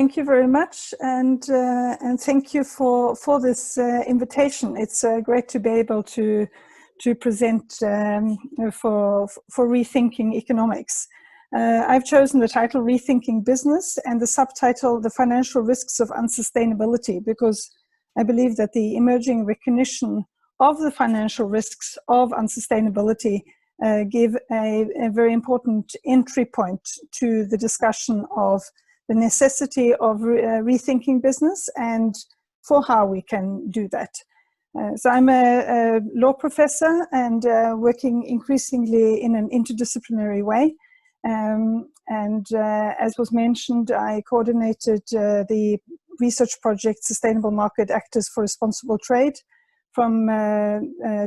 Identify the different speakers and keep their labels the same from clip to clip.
Speaker 1: Thank you very much, and thank you for this invitation. It's great to be able to present for Rethinking Economics. I've chosen the title Rethinking Business and the subtitle The Financial Risks of Unsustainability, because I believe that the emerging recognition of the financial risks of unsustainability give a very important entry point to the discussion of the necessity of rethinking business and for how we can do that. So I'm a law professor and working increasingly in an interdisciplinary way. As was mentioned, I coordinated the research project Sustainable Market Actors for Responsible Trade from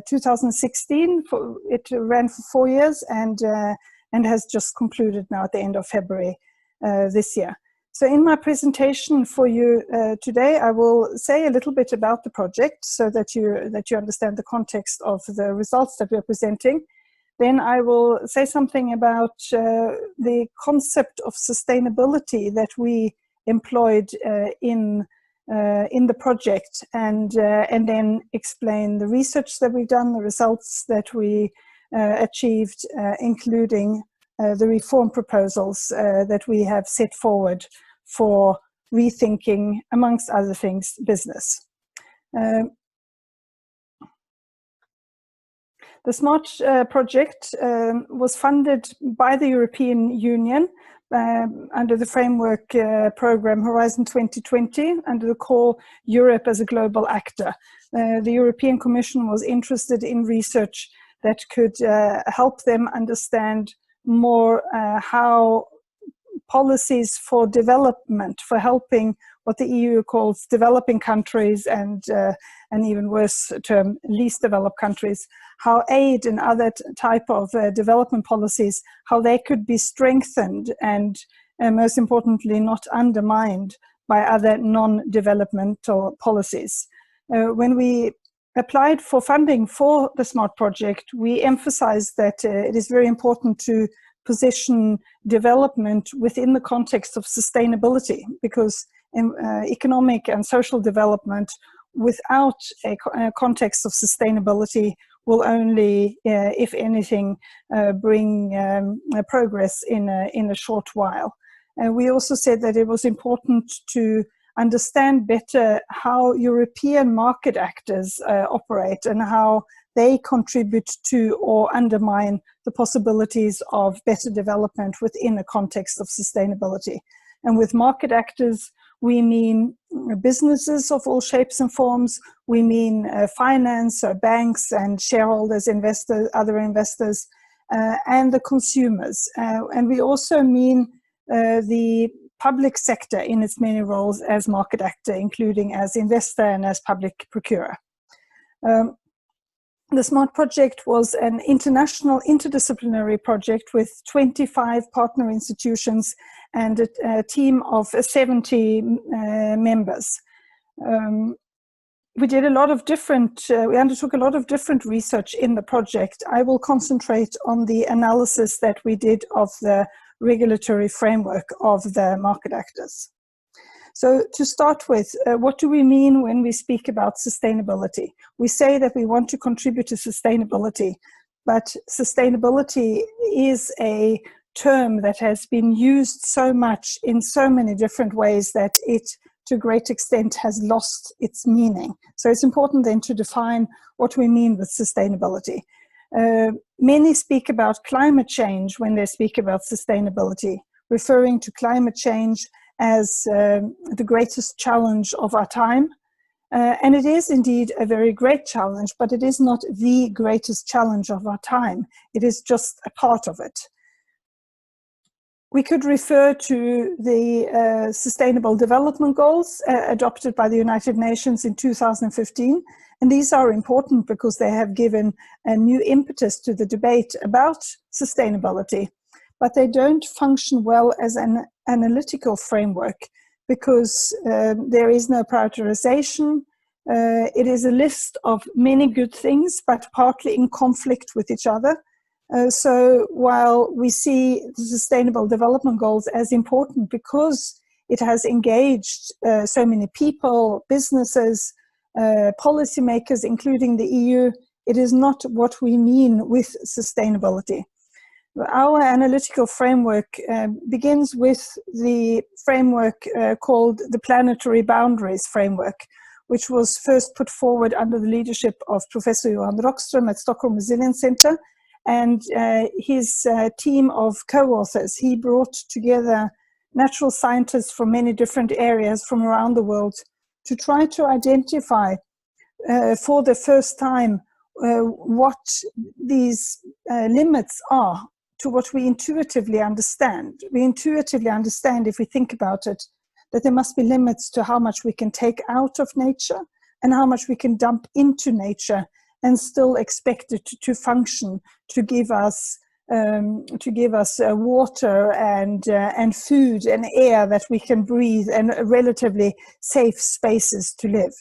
Speaker 1: 2016. It ran for 4 years and has just concluded now at the end of February this year. So in my presentation for you today, I will say a little bit about the project so that you understand the context of the results that we're presenting. Then I will say something about the concept of sustainability that we employed in the project, and then explain the research that we've done, the results that we achieved, including the reform proposals that we have set forward for rethinking, amongst other things, business. The SMART project was funded by the European Union under the framework program Horizon 2020, under the call Europe as a Global Actor. The European Commission was interested in research that could help them understand more how policies for development, for helping what the EU calls developing countries and even worse term, least developed countries, how aid and other type of development policies, how they could be strengthened and most importantly not undermined by other non-developmental policies. When we applied for funding for the SMART project, we emphasized that it is very important to position development within the context of sustainability, because economic and social development without a context of sustainability will only, if anything, bring progress in a short while. We also said that it was important to understand better how European market actors operate and how they contribute to or undermine the possibilities of better development within a context of sustainability. And with market actors, we mean businesses of all shapes and forms. We mean finance, banks and shareholders, investors, other investors, and the consumers. And we also mean the public sector in its many roles as market actor, including as investor and as public procurer. The SMART project was an international interdisciplinary project with 25 partner institutions and a team of 70 members. We did a lot of different, we undertook a lot of different research in the project. I will concentrate on the analysis that we did of the regulatory framework of the market actors. So to start with, what do we mean when we speak about sustainability? We say that we want to contribute to sustainability, but sustainability is a term that has been used so much in so many different ways that it, to a great extent, has lost its meaning. So it's important then to define what we mean with sustainability. Many speak about climate change when they speak about sustainability, referring to climate change as the greatest challenge of our time. And it is indeed a very great challenge, but it is not the greatest challenge of our time. It is just a part of it. We could refer to the Sustainable Development Goals adopted by the United Nations in 2015. And these are important because they have given a new impetus to the debate about sustainability. But they don't function well as an analytical framework because there is no prioritization. It is a list of many good things, but partly in conflict with each other. So while we see the Sustainable Development Goals as important because it has engaged so many people, businesses, policymakers, including the EU. It is not what we mean with sustainability. Our analytical framework begins with the framework called the Planetary Boundaries Framework, which was first put forward under the leadership of Professor Johan Rockström at Stockholm Resilience Center, and his team of co-authors. He brought together natural scientists from many different areas from around the world to try to identify for the first time what these limits are to what we intuitively understand. We intuitively understand, if we think about it, that there must be limits to how much we can take out of nature and how much we can dump into nature and still expect it to function, to give us water and food and air that we can breathe, and relatively safe spaces to live.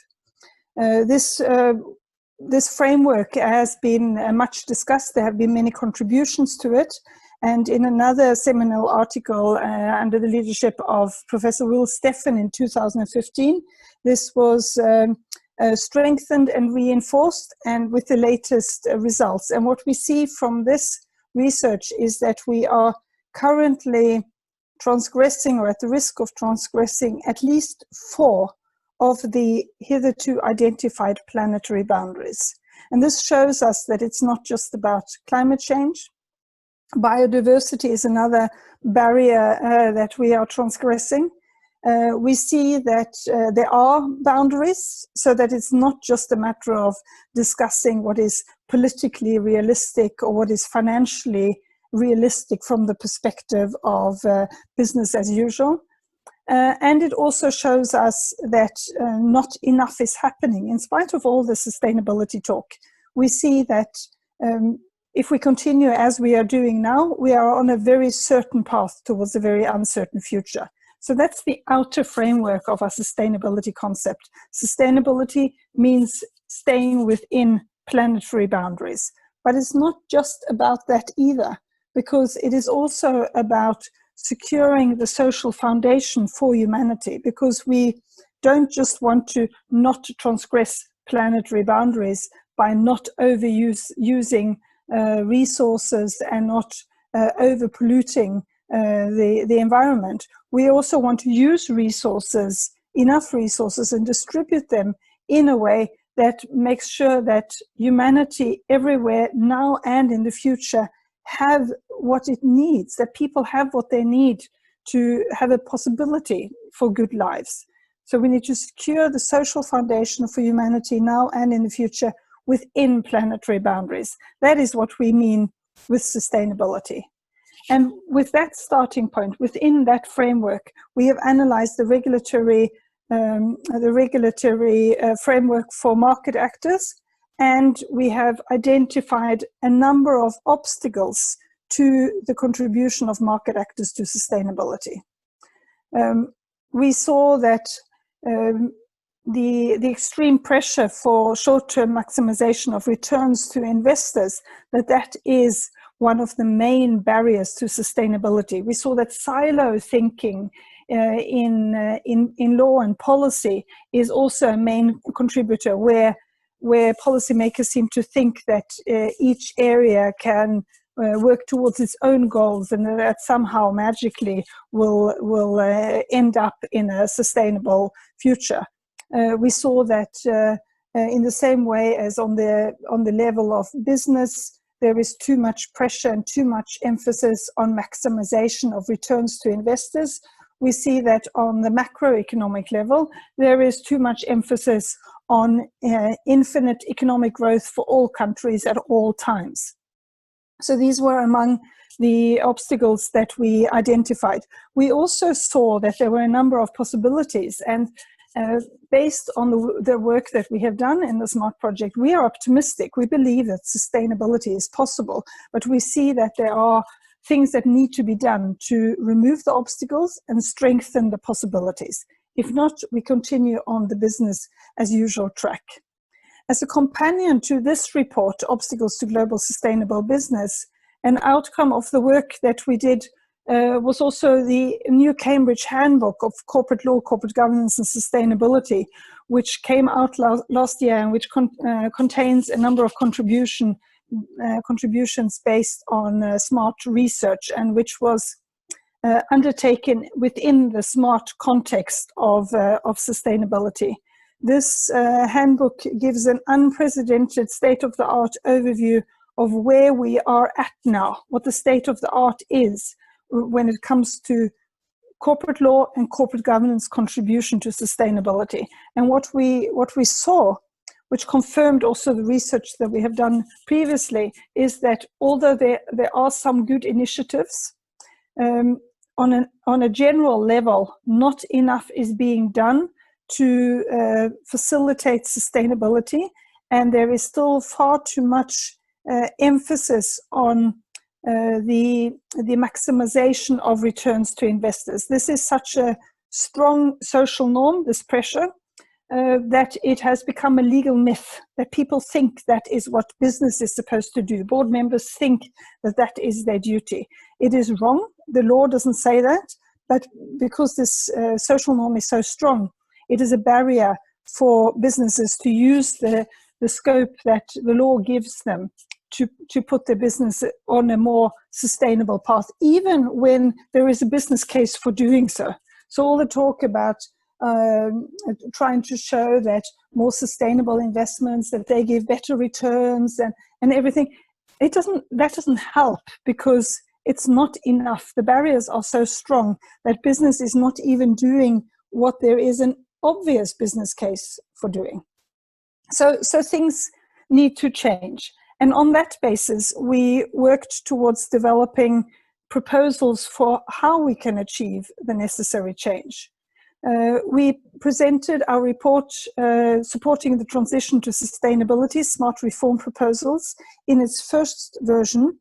Speaker 1: This framework has been much discussed. There have been many contributions to it. And in another seminal article under the leadership of Professor Will Steffen in 2015, this was strengthened and reinforced, and with the latest results. And what we see from this research is that we are currently transgressing, or at the risk of transgressing, at least 4 of the hitherto identified planetary boundaries. And this shows us that it's not just about climate change. Biodiversity is another barrier that we are transgressing. We see that there are boundaries, so that it's not just a matter of discussing what is politically realistic or what is financially realistic from the perspective of business as usual. And it also shows us that not enough is happening. In spite of all the sustainability talk, we see that if we continue as we are doing now, we are on a very certain path towards a very uncertain future. So that's the outer framework of our sustainability concept. Sustainability means staying within planetary boundaries. But it's not just about that either, because it is also about securing the social foundation for humanity, because we don't just want to not transgress planetary boundaries by not overusing resources and not over-polluting the environment. We also want to use resources, enough resources, and distribute them in a way that makes sure that humanity everywhere now and in the future have what it needs, that people have what they need to have a possibility for good lives. So we need to secure the social foundation for humanity now and in the future within planetary boundaries. That is what we mean with sustainability. And with that starting point, within that framework, we have analyzed the regulatory framework for market actors, and we have identified a number of obstacles to the contribution of market actors to sustainability. We saw that the extreme pressure for short-term maximization of returns to investors, that is one of the main barriers to sustainability. We saw that silo thinking in law and policy is also a main contributor, where policymakers seem to think that each area can work towards its own goals, and that somehow magically will end up in a sustainable future. We saw that in the same way as on the level of business, there is too much pressure and too much emphasis on maximization of returns to investors. We see that on the macroeconomic level, there is too much emphasis on infinite economic growth for all countries at all times. So these were among the obstacles that we identified. We also saw that there were a number of possibilities, and based on the work that we have done in the SMART project, we are optimistic. We believe that sustainability is possible, but we see that there are things that need to be done to remove the obstacles and strengthen the possibilities. If not, we continue on the business as usual track. As a companion to this report, Obstacles to Global Sustainable Business, an outcome of the work that we did was also the new Cambridge Handbook of Corporate Law, Corporate Governance and Sustainability, which came out last year, and which contains a number of contributions based on smart research, and which was undertaken within the smart context of sustainability. This handbook gives an unprecedented state-of-the-art overview of where we are at now, what the state of the art is when it comes to corporate law and corporate governance contribution to sustainability. And what we saw, which confirmed also the research that we have done previously, is that although there are some good initiatives, on a general level, not enough is being done to facilitate sustainability, and there is still far too much emphasis on the maximization of returns to investors. This is such a strong social norm, this pressure, that it has become a legal myth, that people think that is what business is supposed to do. Board members think that that is their duty. It is wrong. The law doesn't say that, but because this social norm is so strong, it is a barrier for businesses to use the scope that the law gives them to put their business on a more sustainable path, even when there is a business case for doing so. So all the talk about trying to show that more sustainable investments, that they give better returns and everything, that doesn't help, because it's not enough. The barriers are so strong that business is not even doing what there is an obvious business case for doing. So things need to change. And on that basis, we worked towards developing proposals for how we can achieve the necessary change. We presented our report supporting the transition to sustainability, smart reform proposals, in its first version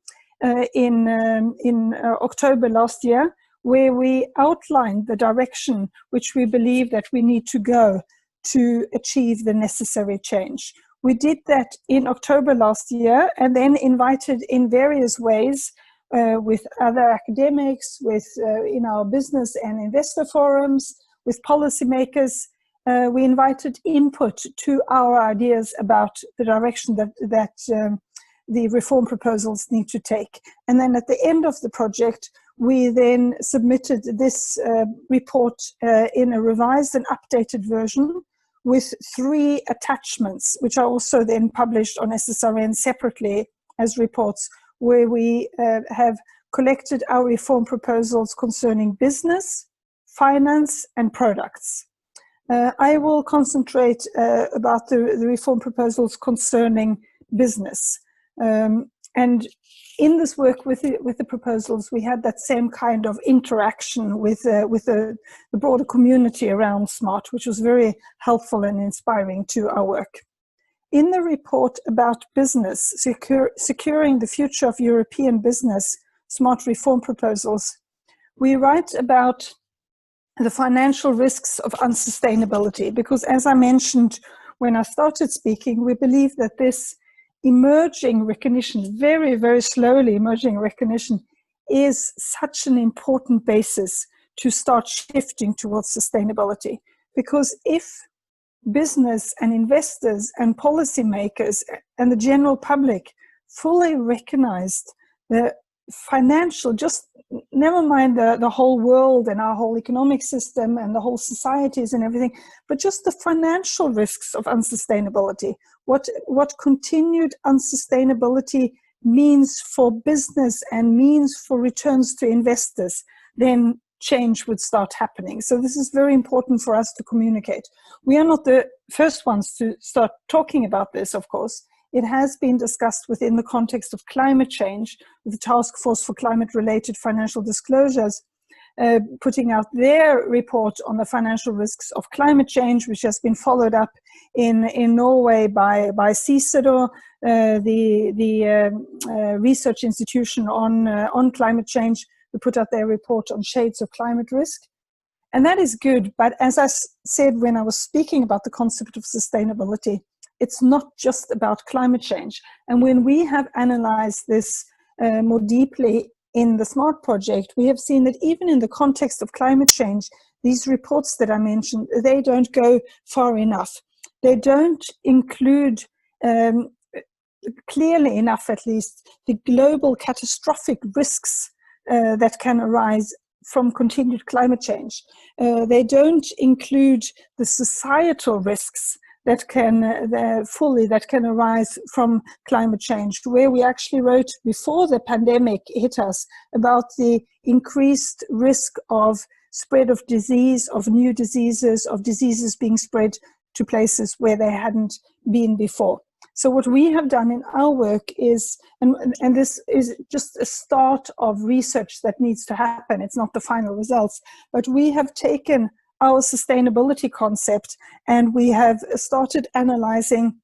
Speaker 1: in October last year, where we outlined the direction which we believe that we need to go to achieve the necessary change. We did that in October last year, and then invited in various ways with other academics, with in our business and investor forums, with policymakers. We invited input to our ideas about the direction that the reform proposals need to take. And then at the end of the project, we then submitted this report in a revised and updated version with 3 attachments, which are also then published on SSRN separately as reports, where we have collected our reform proposals concerning business, finance and products. I will concentrate about the reform proposals concerning business. And in this work with the proposals, we had that same kind of interaction with the broader community around SMART, which was very helpful and inspiring to our work. In the report about business, securing the future of European business, SMART reform proposals, we write about the financial risks of unsustainability, because as I mentioned when I started speaking, we believe that this emerging recognition, very, very slowly emerging recognition, is such an important basis to start shifting towards sustainability. Because if business and investors and policymakers and the general public fully recognized the financial, just never mind the whole world and our whole economic system and the whole societies and everything, but just the financial risks of unsustainability, what continued unsustainability means for business and means for returns to investors, then change would start happening. So this is very important for us to communicate. We are not the first ones to start talking about this, of course. It has been discussed within the context of climate change, with the Task Force for Climate-Related Financial Disclosures putting out their report on the financial risks of climate change, which has been followed up in Norway by CICERO, the research institution on climate change, who put out their report on shades of climate risk. And that is good, but as I said when I was speaking about the concept of sustainability, it's not just about climate change. And when we have analyzed this more deeply in the SMART project, we have seen that even in the context of climate change, these reports that I mentioned, they don't go far enough. They don't include, clearly enough at least, the global catastrophic risks that can arise from continued climate change. They don't include the societal risks that can arise from climate change, where we actually wrote before the pandemic hit us about the increased risk of spread of disease, of new diseases, of diseases being spread to places where they hadn't been before. So what we have done in our work is, and this is just a start of research that needs to happen, it's not the final results, but we have taken our sustainability concept and we have started analyzing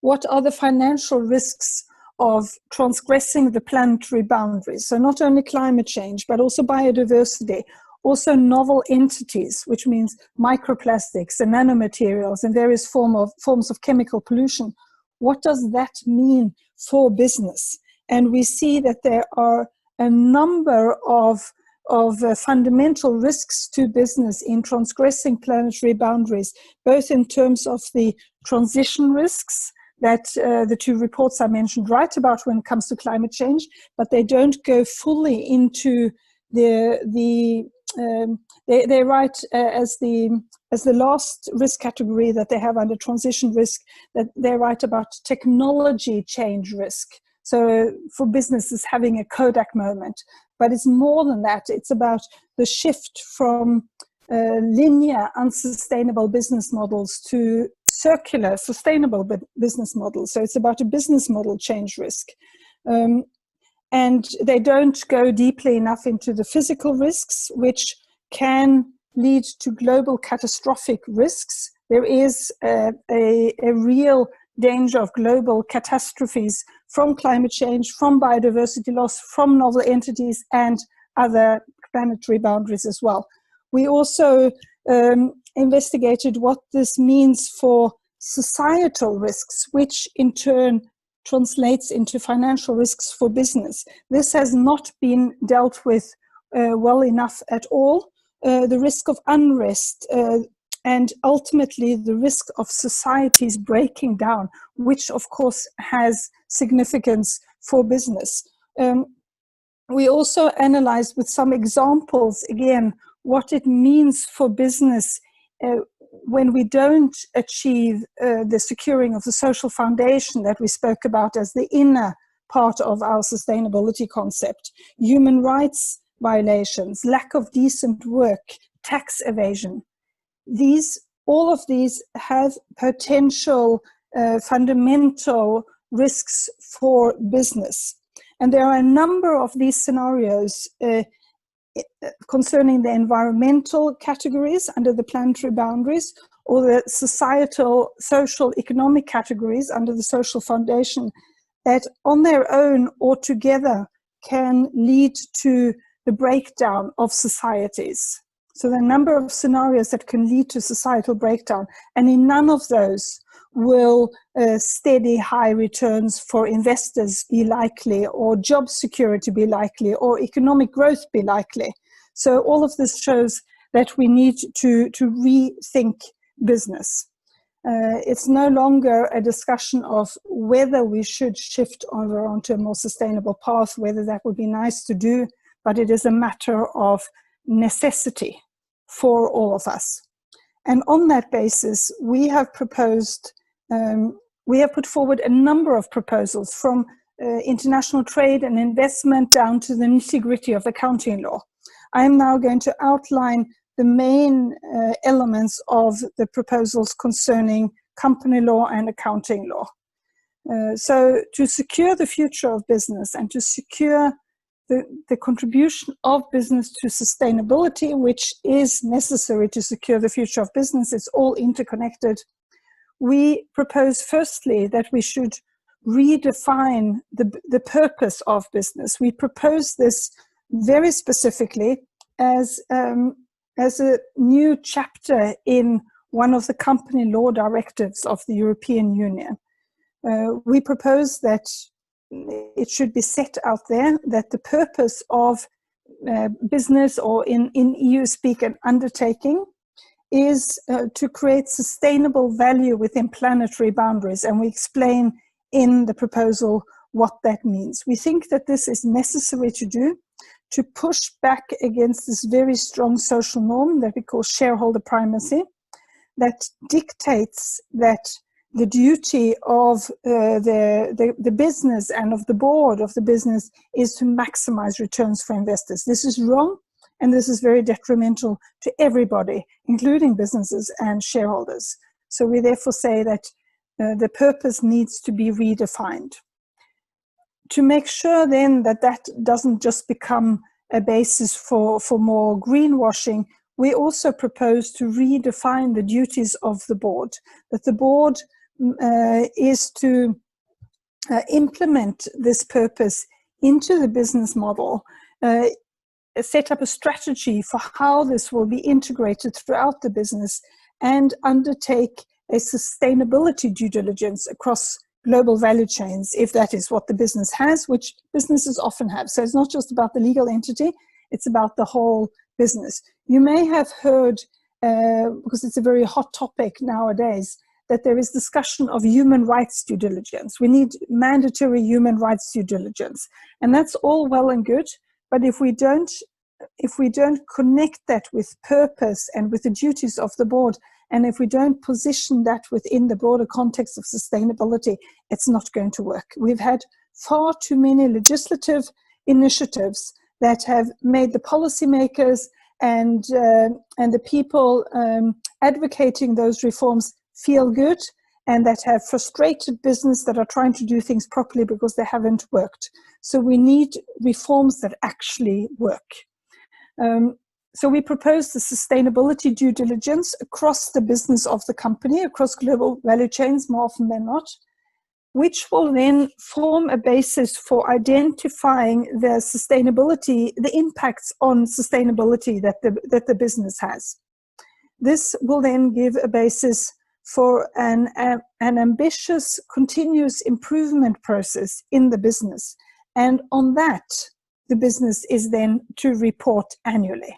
Speaker 1: what are the financial risks of transgressing the planetary boundaries. So not only climate change, but also biodiversity, also novel entities, which means microplastics and nanomaterials and various forms of chemical pollution. What does that mean for business? And we see that there are a number of fundamental risks to business in transgressing planetary boundaries, both in terms of the transition risks that the two reports I mentioned write about when it comes to climate change, but they don't go fully into they write as the last risk category that they have under transition risk, that they write about technology change risk. So for businesses having a Kodak moment, but it's more than that. It's about the shift from linear, unsustainable business models to circular, sustainable business models. So it's about a business model change risk. And they don't go deeply enough into the physical risks, which can lead to global catastrophic risks. There is a real danger of global catastrophes from climate change, from biodiversity loss, from novel entities and other planetary boundaries as well. We also investigated what this means for societal risks, which in turn translates into financial risks for business. This has not been dealt with well enough at all. The risk of unrest and ultimately the risk of societies breaking down, which of course has significance for business. We also analyzed with some examples, again, what it means for business when we don't achieve the securing of the social foundation that we spoke about as the inner part of our sustainability concept. Human rights violations, lack of decent work, tax evasion. All of these have potential fundamental risks for business. And there are a number of these scenarios concerning the environmental categories under the planetary boundaries, or the societal, social, economic categories under the social foundation, that on their own or together can lead to the breakdown of societies. So there are a number of scenarios that can lead to societal breakdown, and in none of those will steady high returns for investors be likely, or job security be likely, or economic growth be likely. So all of this shows that we need to rethink business. It's no longer a discussion of whether we should shift over onto a more sustainable path, whether that would be nice to do, but it is a matter of necessity for all of us. And on that basis, we have proposed, we have put forward a number of proposals, from international trade and investment down to the nitty-gritty of accounting law. I am now going to outline the main elements of the proposals concerning company law and accounting law. So to secure the future of business and to secure the contribution of business to sustainability, which is necessary to secure the future of business, it's all interconnected. We propose firstly that we should redefine the purpose of business. We propose this very specifically as a new chapter in one of the company law directives of the European Union. We propose that it should be set out there that the purpose of business, or in EU speak, an undertaking, is to create sustainable value within planetary boundaries. And we explain in the proposal what that means. We think that this is necessary to do, to push back against this very strong social norm that we call shareholder primacy, that dictates that the duty of the business and of the board of the business is to maximize returns for investors. This is wrong, and this is very detrimental to everybody, including businesses and shareholders. So we therefore say that the purpose needs to be redefined. To make sure then that that doesn't just become a basis for more greenwashing, we also propose to redefine the duties of the board, that the board is to implement this purpose into the business model, set up a strategy for how this will be integrated throughout the business, and undertake a sustainability due diligence across global value chains, if that is what the business has, which businesses often have. So it's not just about the legal entity, it's about the whole business. You may have heard, because it's a very hot topic nowadays, that there is discussion of human rights due diligence. We need mandatory human rights due diligence. And that's all well and good, but if we don't connect that with purpose and with the duties of the board, and if we don't position that within the broader context of sustainability, it's not going to work. We've had far too many legislative initiatives that have made the policymakers and the people advocating those reforms feel good, and that have frustrated business that are trying to do things properly because they haven't worked. So we need reforms that actually work. So we propose the sustainability due diligence across the business of the company, across global value chains more often than not, which will then form a basis for identifying the sustainability, the impacts on sustainability that the business has. This will then give a basis for an ambitious continuous improvement process in the business. And on that, the business is then to report annually.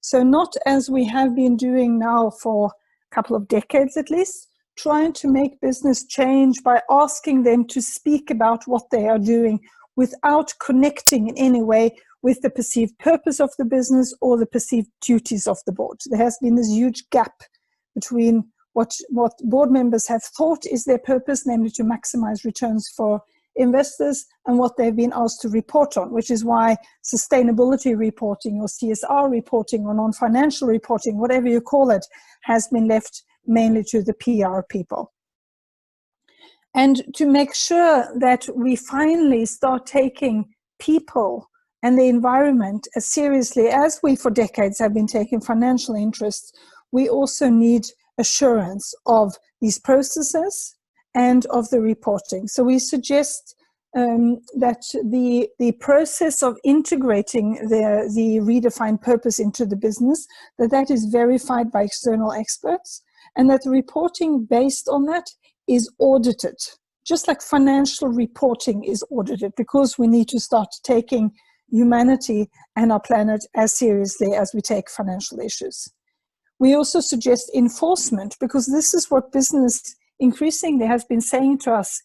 Speaker 1: So not as we have been doing now for a couple of decades at least, trying to make business change by asking them to speak about what they are doing without connecting in any way with the perceived purpose of the business or the perceived duties of the board. There has been this huge gap between what board members have thought is their purpose, namely to maximize returns for investors, and what they've been asked to report on, which is why sustainability reporting or CSR reporting or non-financial reporting, whatever you call it, has been left mainly to the PR people. And to make sure that we finally start taking people and the environment as seriously as we for decades have been taking financial interests, we also need assurance of these processes and of the reporting. So we suggest that the process of integrating the redefined purpose into the business, that is verified by external experts, and that the reporting based on that is audited, just like financial reporting is audited, because we need to start taking humanity and our planet as seriously as we take financial issues. We also suggest enforcement, because this is what business increasingly has been saying to us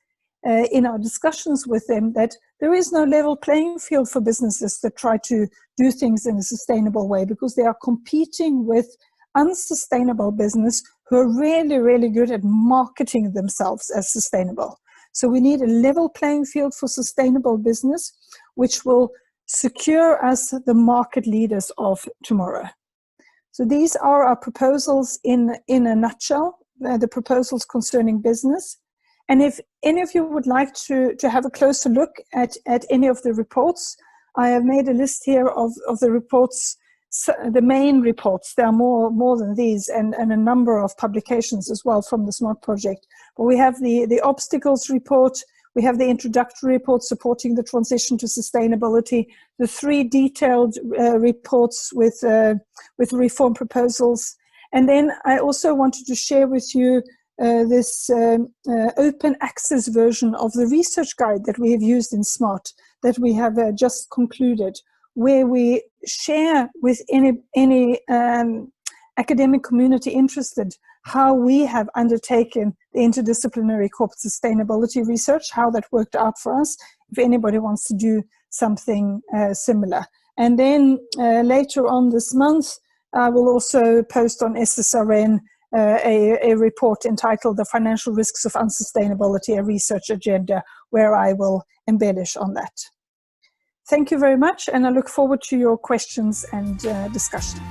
Speaker 1: in our discussions with them, that there is no level playing field for businesses that try to do things in a sustainable way, because they are competing with unsustainable business who are really, really good at marketing themselves as sustainable. So we need a level playing field for sustainable business, which will secure us the market leaders of tomorrow. So these are our proposals in a nutshell, the proposals concerning business. And if any of you would like to have a closer look at any of the reports, I have made a list here of the reports, the main reports. There are more than these, and a number of publications as well from the SMART project. But we have the obstacles report, we have the introductory report supporting the transition to sustainability, the 3 detailed reports with reform proposals. And then I also wanted to share with you this open access version of the research guide that we have used in SMART, that we have just concluded, where we share with any academic community interested how we have undertaken the interdisciplinary corporate sustainability research, how that worked out for us, if anybody wants to do something similar. And then later on this month, I will also post on SSRN a report entitled The Financial Risks of Unsustainability, a Research Agenda, where I will embellish on that. Thank you very much, and I look forward to your questions and discussion.